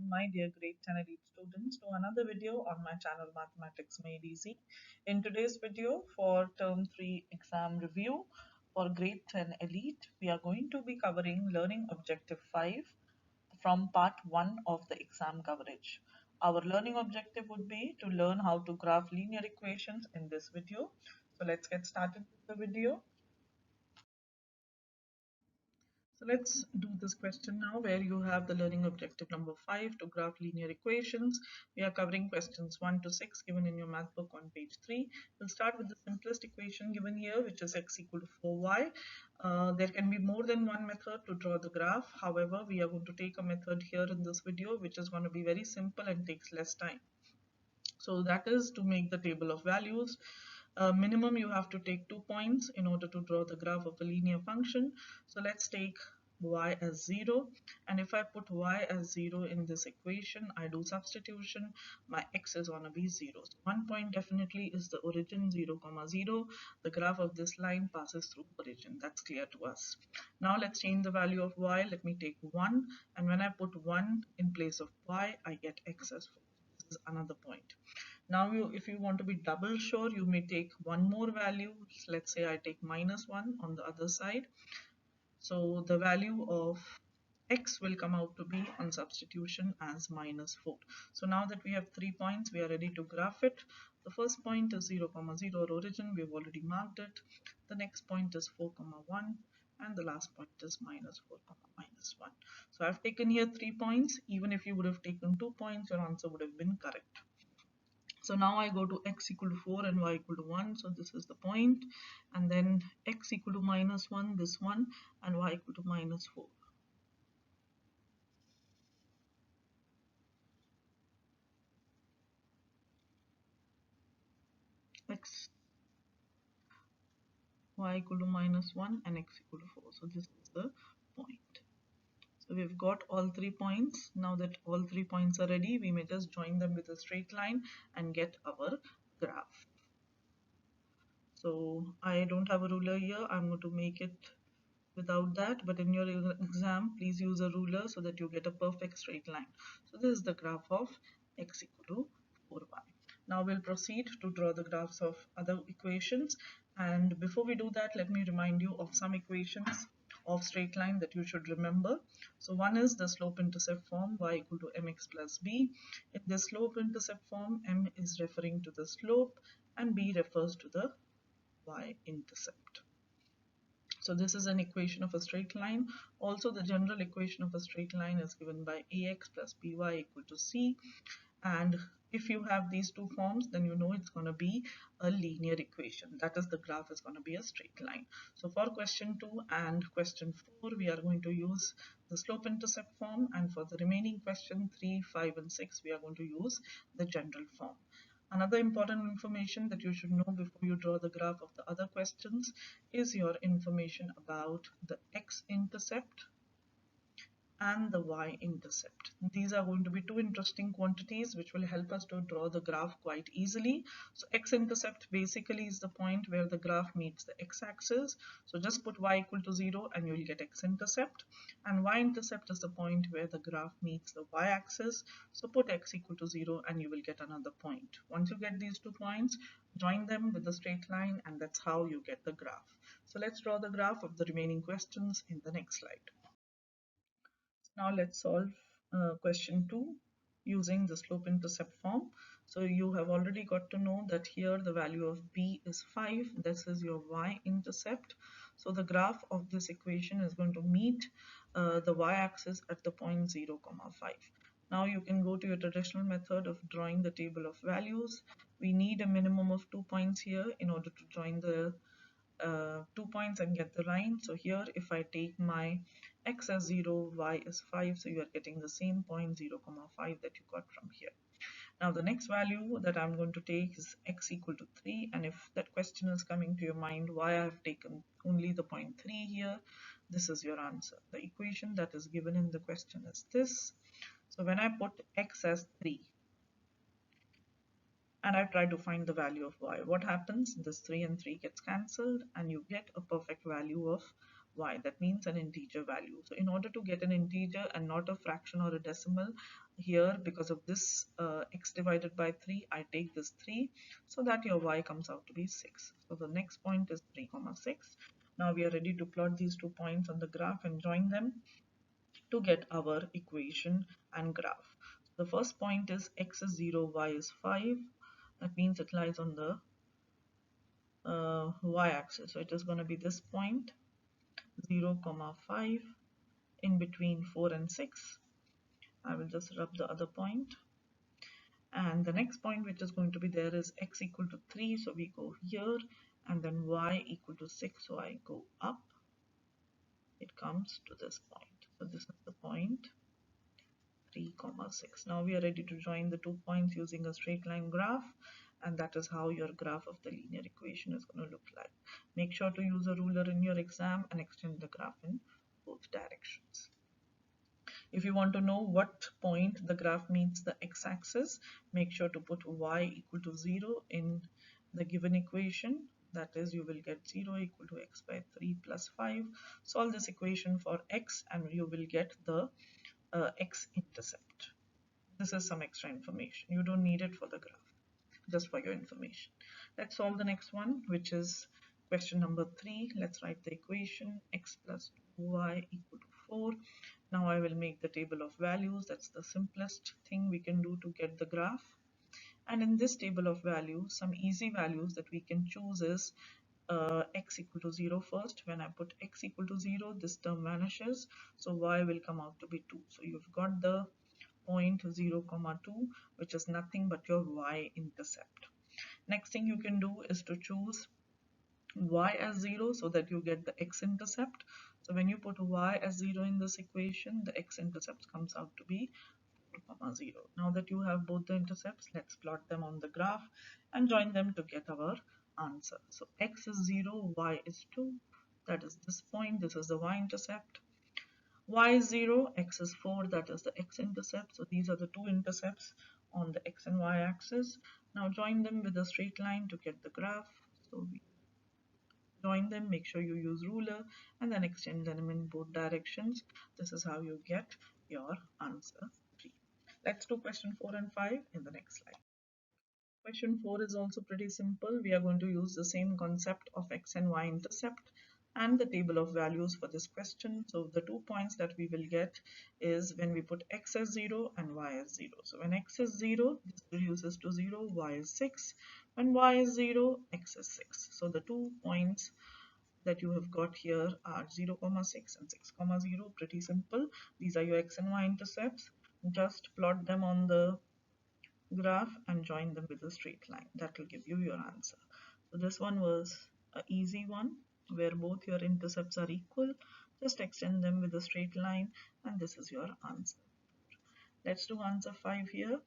my dear grade 10 elite students to another video on my channel Mathematics Made Easy. In today's video for term 3 exam review for grade 10 elite, we are going to be covering learning objective 5 from part 1 of the exam coverage. Our learning objective would be to learn how to graph linear equations in this video. So let's get started with the video. So let's do this question now where you have the learning objective number 5 to graph linear equations. We are covering questions 1 to 6 given in your math book on page 3. We'll start with the simplest equation given here, which is x equal to 4y. There can be more than one method to draw the graph. However, we are going to take a method here in this video which is going to be very simple and takes less time. So that is to make the table of values. Minimum you have to take 2 points in order to draw the graph of a linear function. So let's take y as 0, and if I put y as 0 in this equation, I do substitution, my x is going to be 0. So 1 point definitely is the origin 0, 0. The graph of this line passes through origin. That's clear to us. Now let's change the value of y. Let me take 1, and when I put 1 in place of y, I get x as 4. This is another point. Now if you want to be double sure, you may take one more value. Let's say I take -1 on the other side. So the value of x will come out to be on substitution as -4. So now that we have 3 points, we are ready to graph it. The first point is 0, 0 origin. We've already marked it. The next point is 4, 1. And the last point is -4, -1. So I've taken here 3 points. Even if you would have taken 2 points, your answer would have been correct. So now I go to x equal to 4 and y equal to 1. So this is the point. And then x equal to -1, this one, and y equal to -4. X, y equal to -1 and x equal to 4. So this is the point. So we've got all 3 points. Now that all 3 points are ready, we may just join them with a straight line and get our graph. So I don't have a ruler here. I'm going to make it without that, but in your exam please use a ruler so that you get a perfect straight line. So this is the graph of x equal to 4y. Now we'll proceed to draw the graphs of other equations, and before we do that, let me remind you of some equations of straight line that you should remember. So one is the slope intercept form, y equal to mx plus b. In the slope intercept form, m is referring to the slope and b refers to the y-intercept. So this is an equation of a straight line. Also, the general equation of a straight line is given by ax plus by equal to c. And if you have these two forms, then you know it's going to be a linear equation. That is, the graph is going to be a straight line. So for question 2 and question 4, we are going to use the slope intercept form. And for the remaining question 3, 5, and 6, we are going to use the general form. Another important information that you should know before you draw the graph of the other questions is your information about the x-intercept and the y-intercept. These are going to be two interesting quantities which will help us to draw the graph quite easily. So x-intercept basically is the point where the graph meets the x-axis. So just put y equal to 0 and you will get x-intercept. And y-intercept is the point where the graph meets the y-axis. So put x equal to 0 and you will get another point. Once you get these 2 points, join them with a straight line, and that's how you get the graph. So let's draw the graph of the remaining questions in the next slide. Now let's solve question 2 using the slope intercept form. So you have already got to know that here the value of b is 5. This is your y-intercept. So the graph of this equation is going to meet the y-axis at the point 0, 5. Now you can go to your traditional method of drawing the table of values. We need a minimum of 2 points here in order to join the 2 points and get the line. So here if I take my x as 0, y is 5, so you are getting the same point 0, 5 that you got from here. Now the next value that I'm going to take is x equal to 3, and if that question is coming to your mind why I have taken only the point 3 here, this is your answer. The equation that is given in the question is this. So when I put x as 3 and I try to find the value of y, what happens? This 3 and 3 gets cancelled and you get a perfect value of y. That means an integer value. So in order to get an integer and not a fraction or a decimal, here because of this x divided by 3, I take this 3, so that your y comes out to be 6. So the next point is 3 comma 6. Now we are ready to plot these 2 points on the graph and join them to get our equation and graph. So the first point is x is 0, y is 5. That means it lies on the y-axis. So it is going to be this point, 0 comma 5, in between 4 and 6. I will just rub the other point. And the next point which is going to be there is x equal to 3. So we go here, and then y equal to 6. So I go up. It comes to this point. So this is the point 3 comma 6. Now we are ready to join the 2 points using a straight line graph, and that is how your graph of the linear equation is going to look like. Make sure to use a ruler in your exam and extend the graph in both directions. If you want to know what point the graph meets the x-axis, make sure to put y equal to 0 in the given equation. That is, you will get 0 equal to x by 3 plus 5. Solve this equation for x and you will get the x-intercept. This is some extra information. You don't need it for the graph, just for your information. Let's solve the next one, which is question number 3. Let's write the equation x plus 2y equal to 4. Now I will make the table of values. That's the simplest thing we can do to get the graph. And in this table of values, some easy values that we can choose is x equal to 0 first. When I put x equal to 0, this term vanishes, so y will come out to be 2. So you've got the point 0 comma 2, which is nothing but your y-intercept. Next thing you can do is to choose y as 0 so that you get the x-intercept. So when you put y as 0 in this equation, the x-intercept comes out to be 4 comma 0. Now that you have both the intercepts, let's plot them on the graph and join them to get our answer. So x is 0, y is 2. That is this point. This is the y-intercept. Y is 0, x is 4. That is the x-intercept. So these are the two intercepts on the x and y axis. Now join them with a straight line to get the graph. So we join them, make sure you use ruler, and then extend them in both directions. This is how you get your answer 3. Let's do question 4 and 5 in the next slide. Question 4 is also pretty simple. We are going to use the same concept of x and y intercept and the table of values for this question. So the 2 points that we will get is when we put x as 0 and y as 0. So when x is 0, this reduces to 0, y is 6. When y is 0, x is 6. So the 2 points that you have got here are 0, 6 and 6, 0. Pretty simple. These are your x and y intercepts. Just plot them on the graph and join them with a straight line. That will give you your answer. So this one was an easy one where both your intercepts are equal. Just extend them with a straight line and this is your answer. Let's do answer 5 here.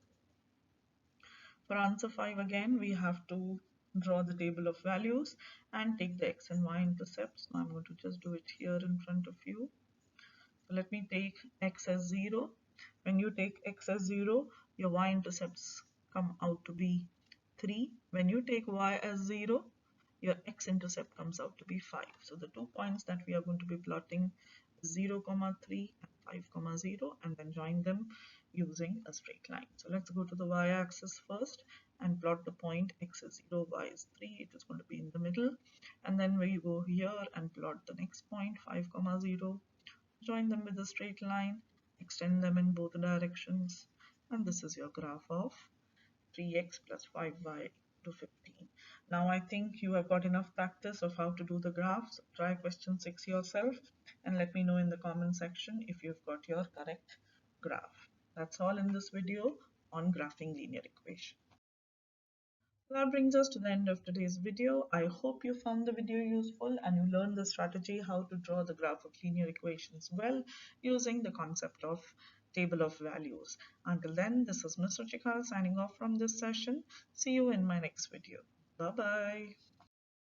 For answer 5 again, we have to draw the table of values and take the x and y intercepts. Now I'm going to just do it here in front of you. So let me take x as 0. When you take x as 0, your y-intercepts come out to be 3. When you take y as 0, your x-intercept comes out to be 5. So the 2 points that we are going to be plotting is 0, 3 and 5, 0, and then join them using a straight line. So let's go to the y-axis first and plot the point x is 0, y is 3. It is going to be in the middle. And then we go here and plot the next point 5, 0. Join them with a straight line, extend them in both directions, and this is your graph of 3x plus 5y to 15. Now I think you have got enough practice of how to do the graphs. Try question 6 yourself and let me know in the comment section if you've got your correct graph. That's all in this video on graphing linear equation. That brings us to the end of today's video. I hope you found the video useful and you learned the strategy how to draw the graph of linear equations well using the concept of table of values. Until then, this is Mr. Chikal signing off from this session. See you in my next video. Bye-bye.